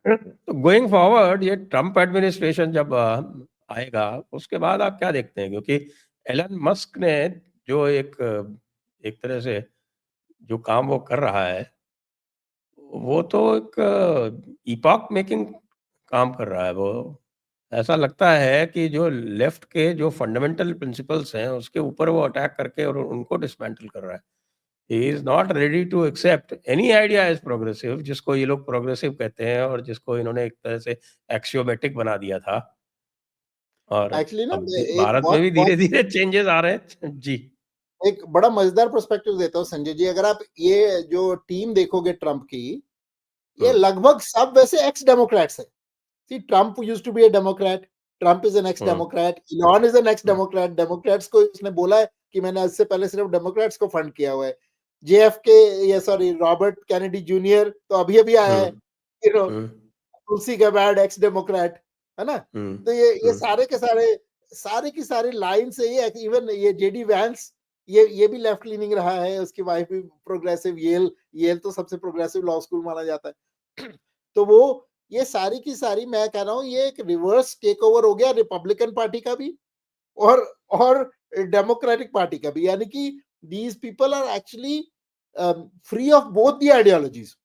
तो गोइंग फॉरवर्ड, ये ट्रम्प एडमिनिस्ट्रेशन जब आएगा, उसके बाद आप क्या देखते हैं? क्योंकि एलन मस्क ने जो एक तरह से जो काम वो कर रहा है, वो तो एक इपॉक मेकिंग काम कर रहा है वो। ऐसा लगता है कि जो लेफ्ट के जो फंडामेंटल प्रिंसिपल्स हैं, उसके ऊपर वो अटैक करके और उनको डिसमेंटल कर रहा है। He is not ready to accept any idea as progressive, जिसको ये लोग प्रोग्रेसिव कहते हैं और जिसको इन्होंने एक तरह से एक्सियोमेटिक बना दिया था। और एक्चुअली ना, अब मैं एक भारत में बहुत भी बहुत धीरे-धीरे चेंजेस आ रहे हैं। जी। एक बड़ा मजेदार पर्सपेक्टिव देता हूँ संजय जी। अगर आप ये जो टीम देखोगे ट्रम्प की, ये हुँ, लगभग सब वैसे एक्स डेमोक्रेट्स है। See, Trump used to be a Democrat. Trump is an hmm, ex-Democrat. Elon is an hmm, ex-Democrat. Democrats को इसने बोला है कि मैंने इससे पहले सिर्फ डेमोक्रेट्स को फंड किया हुआ है। JFK, या सॉरी, रॉबर्ट कैनेडी जूनियर तो अभी अभी आया हुँ, है, you know, hmm, Tulsi Gabbard x Democrat, है ना? हुँ, तो ये हुँ, सारे के सारे की सारी लाइन से, ये इवन ये जेडी वैंस, ये भी लेफ्ट लीनिंग रहा है। उसकी वाइफ भी प्रोग्रेसिव, येल तो सबसे प्रोग्रेसिव लॉ स्कूल माना जाता है। तो वो, ये सारी की सारी, मैं कह रहा हूँ, ये एक रिवर्स टेक ओवर हो गया रिपब्लिकन पार्टी का भी और और डेमोक्रेटिक पार्टी का भी। यानी कि these people are actually free of both the ideologies.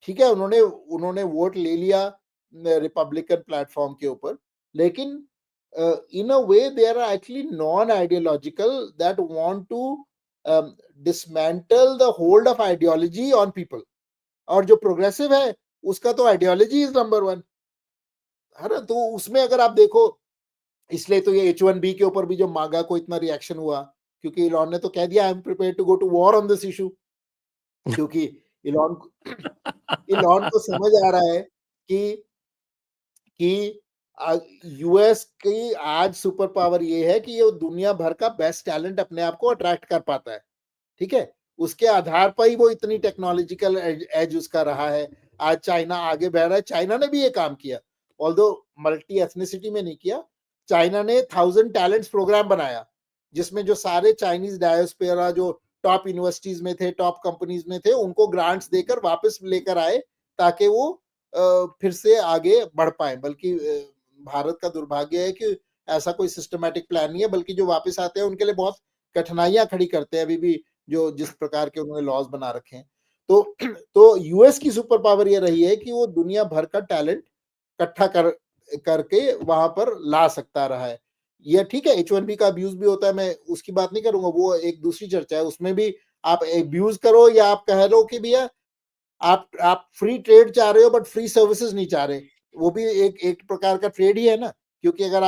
ठीक है, उन्होंने उन्होंने वोट ले लिया रिपब्लिकन प्लेटफॉर्म के ऊपर, लेकिन in a way they are actually non ideological, that want to dismantle the hold of ideology on people. और जो प्रोग्रेसिव है, उसका तो आइडियोलॉजी इज नंबर वन, है ना? तो उसमें अगर आप देखो, इसलिए तो ये H1B के ऊपर भी जो मागा को इतना रिएक्शन हुआ, क्योंकि इलॉन ने तो कह दिया, I am prepared to go to war on this issue. क्योंकि इलॉन इलॉन को समझ आ रहा है कि कि यूएस की आज सुपर पावर ये है कि ये दुनिया भर का बेस्ट टैलेंट अपने आप को अट्रैक्ट कर पाता है। ठीक है? उसके आधार पर ही वो इतनी टेक्नोलॉजिकल एज उसका रहा है। आज चाइना आगे बढ़ रहा है। चाइना ने भी ये काम किया, ऑल्दो मल्टी एथनिसिटी में नहीं किया। चाइना ने 1000 टैलेंट्स प्रोग्राम बनाया, जिसमें जो सारे चाइनीज डायोस्फेरा जो टॉप यूनिवर्सिटीज में थे, टॉप कंपनीज में थे, उनको ग्रांट्स देकर वापस लेकर आए, ताकि वो फिर से आगे बढ़ पाए। बल्कि भारत का दुर्भाग्य है कि ऐसा कोई सिस्टमैटिक प्लान नहीं है, बल्कि जो वापस आते हैं उनके लिए बहुत कठिनाइयां खड़ी करते हैं अभी भी, जो जिस प्रकार के उन्होंने लॉज बना रखे हैं। तो तो यूएस की सुपर पावर ये रही है कि वो दुनिया भर का टैलेंट इकट्ठा करके वहां पर ला सकता रहा है। ये ठीक है, H1B का अब्यूज भी होता है, मैं उसकी बात नहीं करूंगा, वो एक दूसरी चर्चा है। उसमें भी आप अब्यूज करो या आप कह लो कि भैया आप फ्री ट्रेड चाह रहे हो बट फ्री सर्विसेज नहीं चाह रहे, वो भी एक एक प्रकार का ट्रेड ही है ना। क्योंकि अगर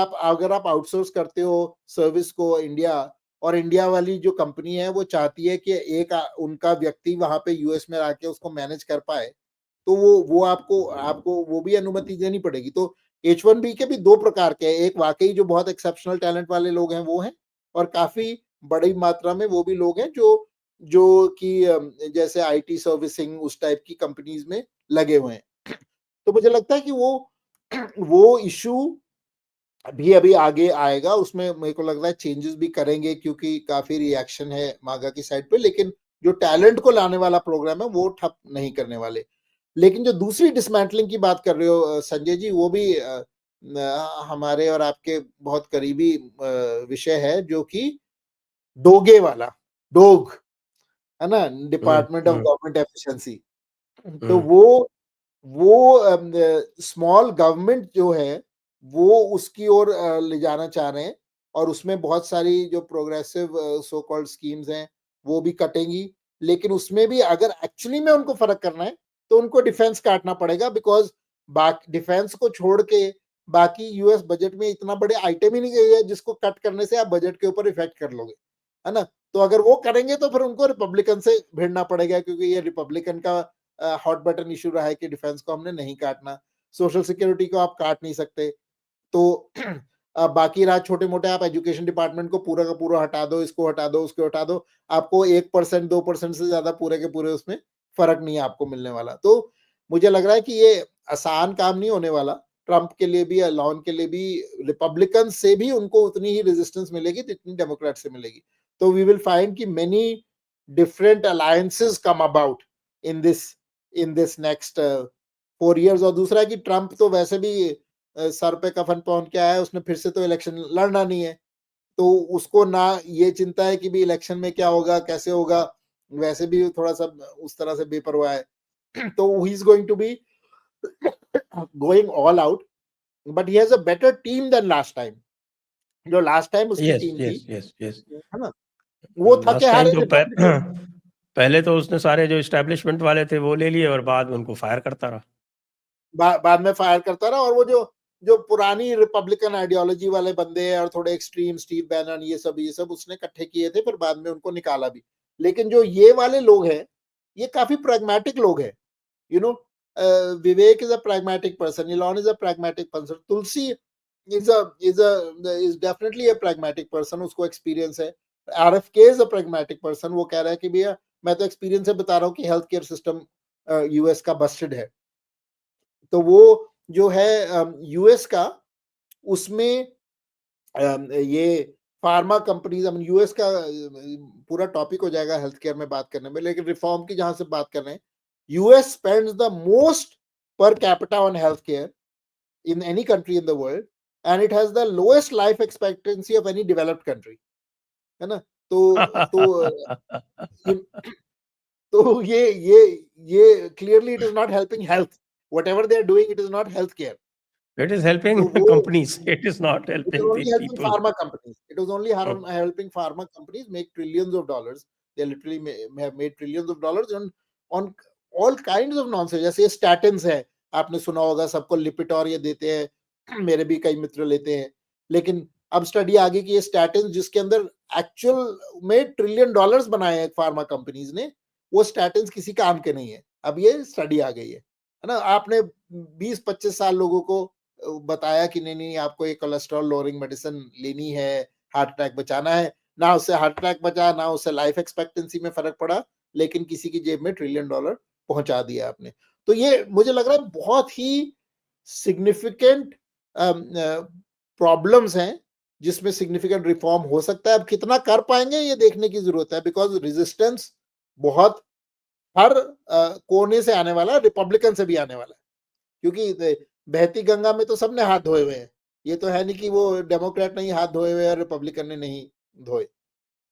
आप आउटसोर्स करते हो सर्विस को इंडिया, और इंडिया वाली जो कंपनी है वो चाहती है कि उनका व्यक्ति वहां पे यूएस में आके उसको मैनेज कर पाए, तो वो आपको आपको वो भी अनुमति देनी पड़ेगी। तो H1B के भी दो प्रकार के हैं, एक वाकई जो बहुत एक्सेप्शनल टैलेंट वाले लोग हैं वो हैं, और काफी बड़ी मात्रा में वो भी लोग हैं जो जो कि जैसे आईटी सर्विसिंग उस टाइप की कंपनीज में लगे हुए हैं। तो मुझे लगता है कि वो इशू भी अभी आगे आएगा, उसमें मेरे को लग रहा है चेंजेस भी करेंगे, क्योंकि काफी रिएक्शन है मागा की साइड पे। लेकिन जो टैलेंट को लाने वाला प्रोग्राम है वो ठप नहीं करने वाले। लेकिन जो दूसरी डिसमेंटलिंग की बात कर रहे हो संजय जी, वो भी हमारे और आपके बहुत करीबी विषय है, जो कि डोगे वाला, डोग है ना, department of hmm, government efficiency. तो हम्म, वो स्मॉल गवर्नमेंट जो है वो उसकी ओर ले जाना चाह रहे हैं, और उसमें बहुत सारी जो प्रोग्रेसिव सो कॉल्ड स्कीम्स हैं वो भी कटेंगी। लेकिन उसमें भी अगर एक्चुअली में उनको फर्क करना है तो उनको डिफेंस काटना पड़ेगा, बिकॉज बाकी डिफेंस को छोड़ के बाकी यूएस बजट में इतना बड़े आइटम ही नहीं गई है जिसको कट करने से आप बजट के ऊपर इफेक्ट कर लोगे, है ना। तो अगर वो करेंगे तो फिर उनको रिपब्लिकन से भिड़ना पड़ेगा, क्योंकि ये रिपब्लिकन का हॉट बटन इशू रहा है कि डिफेंस को हमने नहीं काटना, सोशल सिक्योरिटी को आप काट नहीं सकते। तो बाकी रहा छोटे मोटे, आप एजुकेशन डिपार्टमेंट को पूरा का पूरा हटा दो, इसको हटा दो, उसको हटा दो, आपको 1% 2% से ज्यादा पूरे के पूरे उसमें फर्क नहीं आपको मिलने वाला। तो मुझे लग रहा है कि ये आसान काम नहीं होने वाला, ट्रंप के लिए भी, लॉन के लिए भी, रिपब्लिकन से भी उनको उतनी ही रेजिस्टेंस मिलेगी जितनी डेमोक्रेट से मिलेगी। तो वी विल फाइंड कि many different alliances come about in this in this next 4 years। और दूसरा है कि ट्रंप तो वैसे भी सर पे कफन पहन के आया है, उसने फिर से तो इलेक्शन लड़ना नहीं है, तो उसको ना ये चिंता है कि भी इलेक्शन में क्या होगा कैसे होगा, वैसे भी थोड़ा सा उस तरह से बेपरवाह है। तो he is going to be going all out, but he has a better team than last time. जो लास्ट टाइम उसकी यस टीम थी, यस यस यस है ना, वो थके लास्ट टाइम हारे तो रिपब्लिकन। पहले तो उसने सारे जो एस्टेब्लिशमेंट वाले थे वो ले लिए और बाद में उनको फायर करता रहा। बाद में फायर करता रहा, और वो जो जो पुरानी रिपब्लिकन आइडियोलॉजी वाले बंदे हैं और थोड़े एक्सट्रीम, स्टीव बैनन, ये सब उसने इकट्ठे किए थे, फिर बाद में उनको निकाला भी। लेकिन जो ये वाले लोग हैं ये काफी प्रैग्मेटिक लोग हैं, you know. Vivek is a pragmatic person, Elon is a pragmatic person, Tulsi is definitely a pragmatic person, उसको एक्सपीरियंस है। आरएफके इज अ प्रैग्मेटिक पर्सन, वो कह रहा है कि भैया मैं तो एक्सपीरियंस से बता रहा हूँ कि हेल्थ केयर सिस्टम यूएस का बस्टेड है। तो वो जो है यूएस का, उसमें ये फार्मा कंपनीज, हम यूएस का पूरा टॉपिक हो जाएगा हेल्थ केयर में बात करने में, लेकिन रिफॉर्म की जहां से बात कर रहे हैं, US spends the most per capita on health care in any country in the world, and it has the lowest life expectancy of any developed country, है ना। तो ये- तो ये clearly it is not helping health, whatever they are doing it is not health care। It is helping तो वो companies. It is not it is helping the only helping people. pharma companies, it was only Oh, helping pharma companies make trillions of dollars। They literally have made trillions of dollars on all kinds of nonsense, जैसे ये statins है, आपने सुना होगा, सबको Lipitor ये देते हैं, मेरे भी कई मित्र लेते हैं। लेकिन अब स्टडी आ गई कि ये स्टैटिन जिसके अंदर एक्चुअल में ट्रिलियन डॉलर्स बनाए हैं फार्मा कंपनीज ने, वो स्टैटिन किसी काम के नहीं है। अब ये स्टडी आ गई है ना। आपने 20-25 साल लोगों को बताया कि नहीं नहीं आपको ये कोलेस्ट्रॉल लोअरिंग मेडिसिन लेनी है, हार्ट अटैक बचाना है, ना उससे हार्ट अटैक बचा, ना उससे लाइफ एक्सपेक्टेंसी में फर्क पड़ा, लेकिन किसी की जेब में ट्रिलियन डॉलर पहुंचा दिया आपने। तो ये मुझे लग रहा है बहुत ही सिग्निफिकेंट प्रॉब्लम्स हैं जिसमें सिग्निफिकेंट रिफॉर्म हो सकता है। अब कितना कर पाएंगे ये देखने की जरूरत है, बिकॉज रेजिस्टेंस बहुत हर कोने से आने वाला है, रिपब्लिकन से भी आने वाला है, क्योंकि बहती गंगा में तो सबने हाथ धोए हुए हैं, ये तो है नहीं कि वो डेमोक्रेट ने ही हाथ धोए हुए और रिपब्लिकन ने नहीं धोए,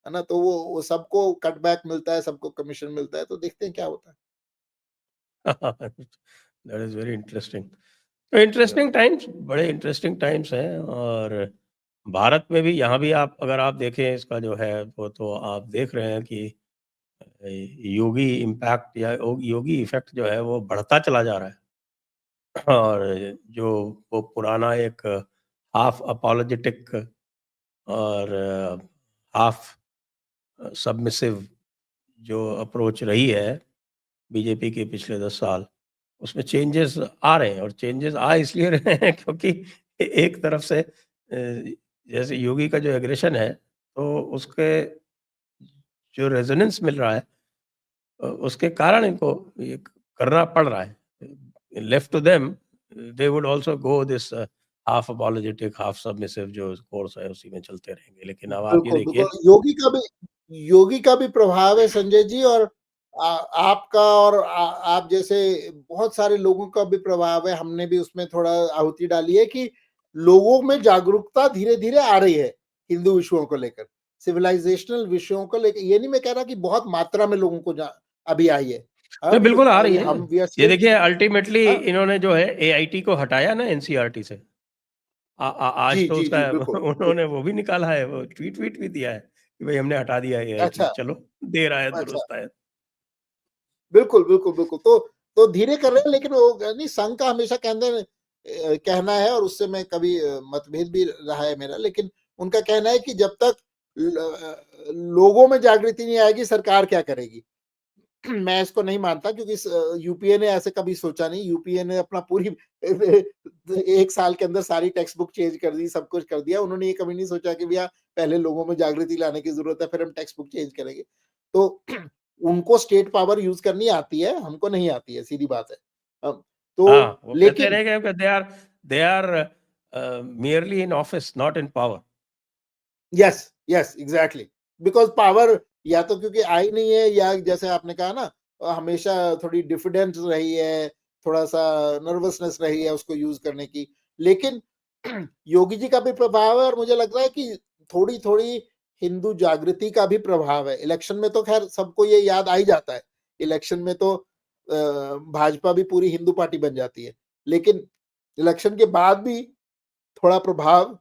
है ना? तो वो सबको कटबैक मिलता है, सबको कमीशन मिलता है, तो देखते हैं क्या होता है। That is very interesting. तो इंटरेस्टिंग टाइम्स, बड़े इंटरेस्टिंग टाइम्स हैं। और भारत में भी, यहाँ भी आप अगर आप देखें इसका जो है वो, तो आप देख रहे हैं कि योगी इम्पैक्ट या योगी इफ़ेक्ट जो है वो बढ़ता चला जा रहा है। और जो वो पुराना एक हाफ अपोलोजेटिक और हाफ सबमिसिव जो अप्रोच रही है बीजेपी के पिछले 10 साल, उसमें चेंजेस आ रहे हैं। और चेंजेस आ इसलिए रहे हैं क्योंकि एक तरफ से जैसे योगी का जो एग्रेशन है, तो उसके जो रेजोनेंस मिल रहा है, उसके कारण इनको ये करना पड़ रहा है। Left to them, they would also go this half apologetic half submissive जो कोर्स है उसी में चलते रहेंगे। लेकिन अब आप ये बिल्कुल, देखिए। बिल्कुल। योगी का भी प्रभाव है संजय जी, और आपका और आप जैसे बहुत सारे लोगों का भी प्रभाव है। हमने भी उसमें थोड़ा आहुति डाली है कि लोगों में जागरूकता धीरे-धीरे आ रही है हिंदू विषयों को लेकर, सिविलाइजेशनल विषयों को लेके। ये नहीं मैं कह रहा कि बहुत मात्रा में लोगों को अभी आई है। नहीं, अब बिल्कुल आ रही है। हम वी आर ये सीइंग देखिए, अल्टीमेटली हाँ, इन्होंने जो है एआईटी को हटाया ना एनसीईआरटी से। आज जी, तो जी, उसका जी, बिल्कुल, उन्होंने बिल्कुल। वो भी निकाला है, वो ट्वीट भी दिया है कि भाई हमने हटा दिया एआईटी, अच्छा, चलो देर आए अच्छा। दुरुस्त आए। बिल्कुल, बिल्कुल, बिल्कुल। तो धीरे कर रहे हैं, लेकिन वो नहीं, संघ का हमेशा कहना है, और उससे मैं कभी मतभेद भी रहा है मेरा, लेकिन उनका कहना है कि जब तक लोगों में जागृति नहीं आएगी, सरकार क्या करेगी? मैं इसको नहीं मानता, क्योंकि यूपीए ने ऐसे कभी सोचा नहीं। यूपीए ने अपना पूरी 1 साल के अंदर सारी टेक्स्ट बुक चेंज कर दी, सब कुछ कर दिया। उन्होंने ये कभी नहीं सोचा कि भैया पहले लोगों में जागृति लाने की ज़रूरत है, फिर हम टेक्स्ट बुक चेंज करेंगे। तो उनको स्टेट पावर यूज़ करनी आती है, हमको नहीं आती है, सीधी बात है। तो हाँ, वो कहते लेकिन रहे कि they are merely in office not in power. Yes, yes, exactly. Because power या तो क्योंकि आई नहीं है, या जैसे आपने कहा ना, हमेशा थोड़ी डिफिडेंस रही है, थोड़ा-सा नर्वसनेस रही है उसको यूज़ करने की। लेकिन योगी जी का भी प्रभाव है, और मुझे लग रहा है कि थोड़ी-थोड़ी हिंदू जागृति का भी प्रभाव है। इलेक्शन में तो ख़ैर सबको ये याद आ ही जाता है। इलेक्शन में तो भाजपा भी पूरी हिंदू पार्टी बन जाती है। लेकिन इलेक्शन के बाद भी थोड़ा प्रभाव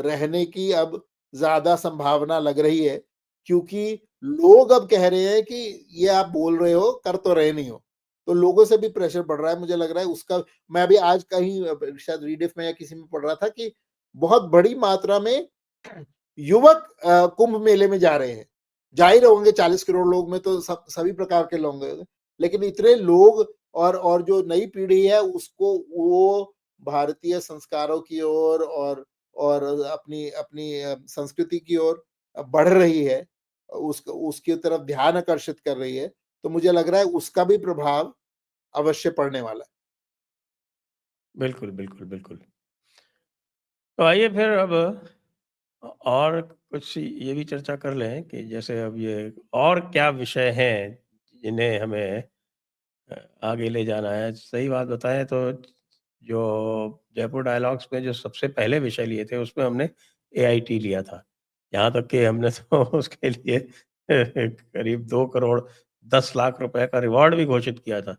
रहने की अब ज़्यादा संभावना लग रही है, क्योंकि लोग अब कह रहे हैं कि ये आप बोल रहे हो, कर तो रहे नहीं हो। तो लोगों से भी प्रेशर बढ़ रहा है, मुझे लग रहा है उसका। मैं भी आज कहीं शायद रीडिफ में या किसी में पढ़ रहा था कि बहुत बड़ी मात्रा में युवक कुंभ मेले में जा रहे हैं। जा ही रहे होंगे, 40 करोड़ लोग में तो सभी प्रकार के लोग होंगे। लेकिन इतने लोग, और जो नई पीढ़ी है उसको वो भारतीय संस्कारों की ओर, और अपनी अपनी संस्कृति की ओर बढ़ रही है, उसकी तरफ ध्यान आकर्षित कर रही है, तो मुझे लग रहा है उसका भी प्रभाव अवश्य पड़ने वाला है। बिल्कुल, बिल्कुल, बिल्कुल। तो आइए फिर अब और कुछ ये भी चर्चा कर लें कि जैसे अब ये और क्या विषय हैं जिन्हें हमें आगे ले जाना है। सही बात बताएँ तो जो जयपुर डायलॉग्स में जो सबसे पहले विषय लिए थे उसमें हमने एआईटी लिया था। यहाँ तक कि हमने तो उसके लिए करीब 2 करोड़ 10 लाख रुपए का रिवॉर्ड भी घोषित किया था।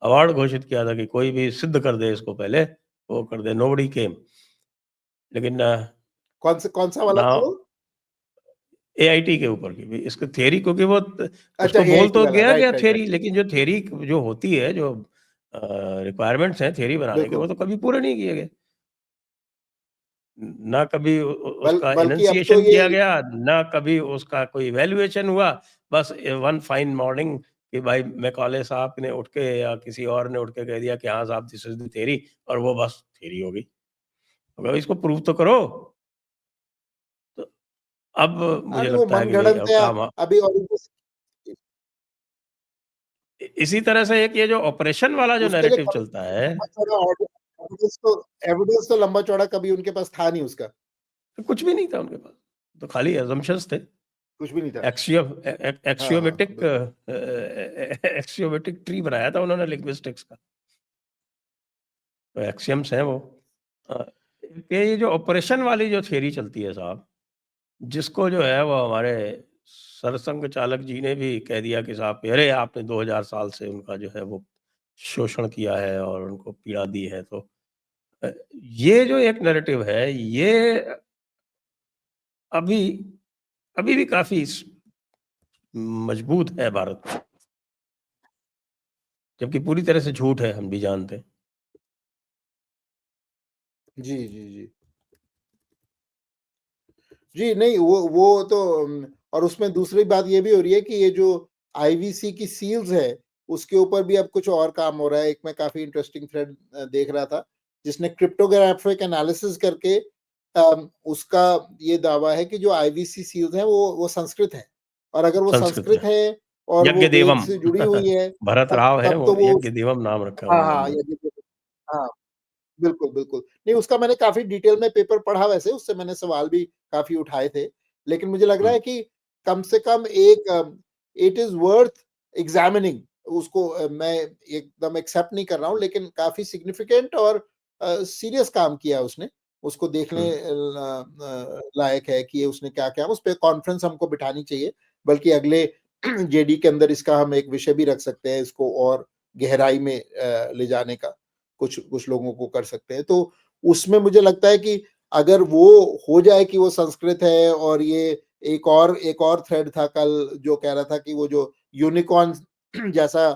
अवार्ड घोषित किया था कि कोई भी सिद्ध कर दे इसको पहले, वो कर दे, नोबडी केम। लेकिन कौन-सा वाला था नाउ वो? एआईटी के ऊपर की भी इसकी थ्योरी, क्योंकि वो अच्छा, उसको बोल एआईटी तो वाला, गया राइट, गया राइट, थ्योरी, राइट। लेकिन जो थ्योरी जो होती है, जो रिक्वायरमेंट्स हैं थ्योरी बनाने के, बिल्कुल। वो तो कभी पूरे नहीं किए गए। ना कभी उसका बल्कि अब तो एनंसिएशन ये किया गया, ना कभी उसका कोई इवैल्यूएशन हुआ। बस वन फाइन मॉर्निंग कि भाई मैकॉले साहब ने उठ के या किसी और ने उठ के कह दिया कि हाँ साहब दिस इज द थ्योरी, और वो बस थ्योरी हो गई। तो कभी इसको प्रूव तो करो। तो अब हाँ, मुझे नहीं वो लगता है कि भाई मनगढ़ंत अब है काम अभी, और इसी तरह से एक ये जो ऑपरेशन वाला जो उसके लिए नैरेटिव चलता है, लंबा चौड़ा एविडेंस तो लंबा चौड़ा कभी उनके पास था नहीं उसका, तो कुछ भी नहीं था उनके पास। तो खाली असम्पशन्स थे। कुछ भी नहीं था। एक्सियम हाँ, हाँ, हाँ, एक्सियोमेटिक बिल्कुल। एक्सियोमेटिक ट्री बनाया था उन्होंने लिंग्विस्टिक्स का। तो एक्सियम्स हैं वो। अ, कि ये जो ऑपरेशन वाली जो थियरी चलती है साहब, जिसको जो है वो हमारे सरसंघ चालक जी ने भी कह दिया कि साहब अरे आपने 2000 साल से उनका जो है वो शोषण किया है और उनको पीड़ा दी है। तो अ, ये जो एक नैरेटिव है, ये अभी अभी भी काफ़ी मजबूत है भारत में, जबकि पूरी तरह से झूठ है, हम भी जानते हैं। जी, जी, जी। जी, नहीं वो तो और उसमें दूसरी बात ये भी हो रही है कि ये जो आईवीसी की सील्स है, उसके ऊपर भी अब कुछ और काम हो रहा है। एक मैं काफ़ी इंटरेस्टिंग थ्रेड देख रहा था, जिसने क्रिप्टोग्राफिक एनालिसिस करके उसका ये दावा है कि जो आईवीसी सील्स हैं वो संस्कृत हैं। और अगर वो संस्कृत संस्कृत है। है और वो वेद यज्ञदेवम से जुड़ी हुई है, भरत तब राव है तब वो, तो वो यज्ञदेवम नाम रखा हाँ, हुआ है हाँ, उन्होंने। हाँ। बिल्कुल, बिल्कुल। नहीं उसका मैंने काफ़ी डिटेल में पेपर पढ़ा वैसे, उससे मैंने सवाल भी काफ़ी उठाए थे। लेकिन मुझे लग रहा हुँ, है कि कम से कम एक इट इज़ वर्थ एग्ज़ामिनिंग उसको मैं एकदम एक्सेप्ट नहीं कर रहा हूँ, लेकिन काफ़ी सिग्निफिकेंट और सीरियस काम किया उसने। उसको देखने हुँ, लायक है कि ये उसने क्या-क्या उस पे कॉन्फ्रेंस हमको बिठानी चाहिए। बल्कि अगले जेडी के अंदर इसका हम एक विषय भी रख सकते हैं, इसको और गहराई में ले जाने का। कुछ कुछ लोगों को कर सकते हैं। तो उसमें मुझे लगता है कि अगर वो हो जाए कि वो संस्कृत है और ये एक और थ्रेड था कल जो कह रहा था कि वो जो यूनिकॉर्न जैसा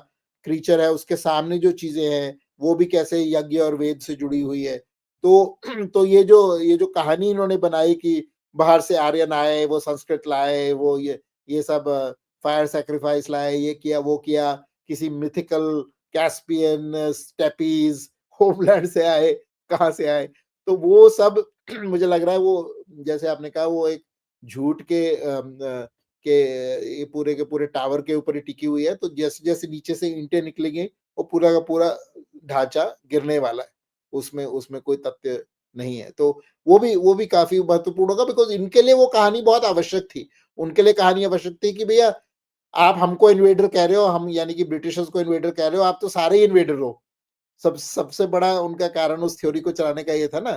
क्रीचर है उसके सामने जो चीज़ें हैं, वो भी कैसे यज्ञ और वेद से जुड़ी हुई है। तो तो ये जो कहानी इन्होंने बनाई कि बाहर से आर्यन आए, वो संस्कृत लाए, वो ये सब फायर सैक्रिफाइस लाए, ये किया, वो किया, किसी मिथिकल कैस्पियन, स्टेपीज़, होमलैंड से आए, कहाँ से आए। तो वो सब मुझे लग रहा है वो जैसे आपने कहा वो एक झूठ के ये पूरे के पूरे टावर के ऊपर ही टिकी हुई है, तो जैसे-जैसे नीचे से ईंटें निकलेंगी, वो पूरा का पूरा ढाँचा गिरने वाला है। उसमें उसमें कोई तथ्य नहीं है। तो वो भी काफ़ी महत्वपूर्ण होगा बिकॉज़ इनके लिए वो कहानी बहुत आवश्यक थी। उनके लिए कहानी आवश्यक थी कि भैया आप हमको इन्वेडर कह रहे हो, हम यानी कि ब्रिटिशर्स को इन्वेडर कह रहे हो, आप तो सारे ही इन्वेडर हो। सबसे बड़ा उनका कारण उस थ्योरी को चलाने का ये था ना,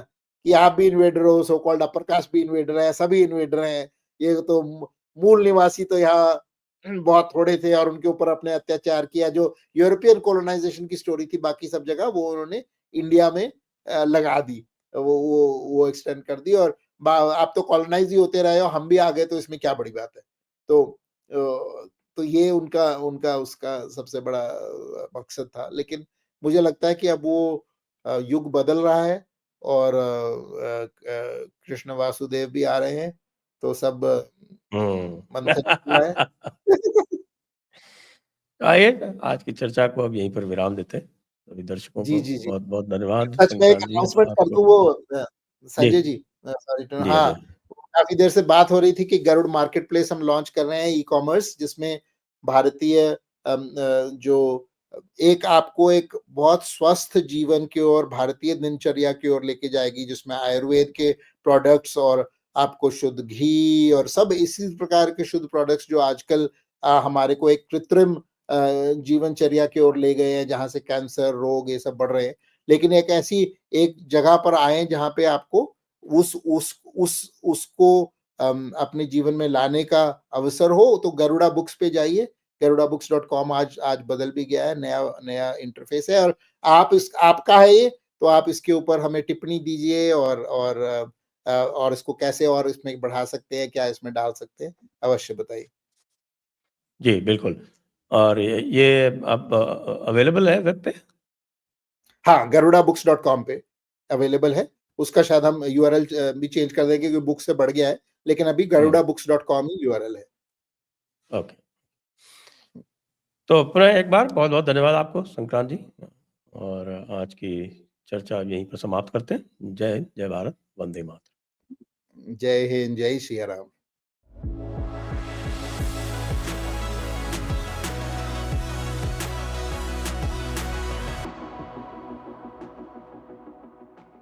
कि आप भी इन्वेडर हो, सो कॉल्ड अपर कास्ट भी इन्वेडर है, सभी इन्वेडर हैं। ये तो मूल निवासी तो यहाँ बहुत थोड़े थे और उनके ऊपर आपने अत्याचार किया। जो यूरोपियन कोलोनाइज़ेशन की स्टोरी थी बाकी सब जगह, वो उन्होंने इंडिया में लगा दी। वो एक्सटेंड कर दी और बा आप तो कॉलोनाइज़ ही होते रहे हो, हम भी आ गए तो इसमें क्या बड़ी बात है। तो तो ये उनका उनका उसका सबसे बड़ा मकसद था। लेकिन मुझे लगता है कि अब वो युग बदल रहा है और कृष्ण वासुदेव भी आ रहे हैं, तो सब हुँ। मंथन हुआ है। आइए, आज की चर्चा को अब यहीं पर विराम देते हैं। सभी दर्शकों जी, को जी, जी। बहुत-बहुत धन्यवाद सच में एक संक्रांत जी अनाउंसमेंट कर आपको। दूँ वो जी, संजय जी सॉरी टू जी, हाँ हाँ, जी। काफ़ी देर से बात हो रही थी कि गरुड़ मार्केटप्लेस हम लॉन्च कर रहे हैं ई-कॉमर्स जिसमें भारतीय जो एक आपको एक बहुत स्वस्थ जीवन की ओर भारतीय दिनचर्या की ओर लेके जाएगी जिसमें आयुर्वेद के प्रोडक्ट्स और आपको शुद्ध घी और सब इसी प्रकार के शुद्ध प्रोडक्ट्स जो आजकल हमारे को एक कृत्रिम जीवनचर्या की ओर ले गए हैं जहाँ से कैंसर, रोग ये सब बढ़ रहे हैं। लेकिन एक ऐसी एक जगह पर आएँ जहाँ पे आपको उसको अपने जीवन में लाने का अवसर हो तो गरुड़ा बुक्स पे जाइए, गरुड़ाबुक्स.com आज आज बदल भी गया है, नया नया इंटरफ़ेस है और आप इस आपका है ये, तो आप इसके ऊपर हमें टिप्पणी दीजिए और इसको कैसे और इसमें बढ़ा सकते हैं, क्या इसमें डाल सकते हैं? अवश्य बताइए। जी, बिल्कुल। और ये अब अवेलेबल है वेब पे? हाँ, गरुड़ाबुक्स.com पे अवेलेबल है। उसका शायद हम यूआरएल भी चेंज कर देंगे क्योंकि बुक से बढ़ गया है, लेकिन अभी हुँ, गरुड़ाबुक्स.com ही यूआरएल है। ओके। तो पुनः एक बार बहुत-बहुत धन्यवाद आपको संक्रांत जी और आज की चर्चा यहीं पर समाप्त करते हैं। जय हिंद, जय भारत, वंदे मातरम। जय हिंद, जय सिया राम।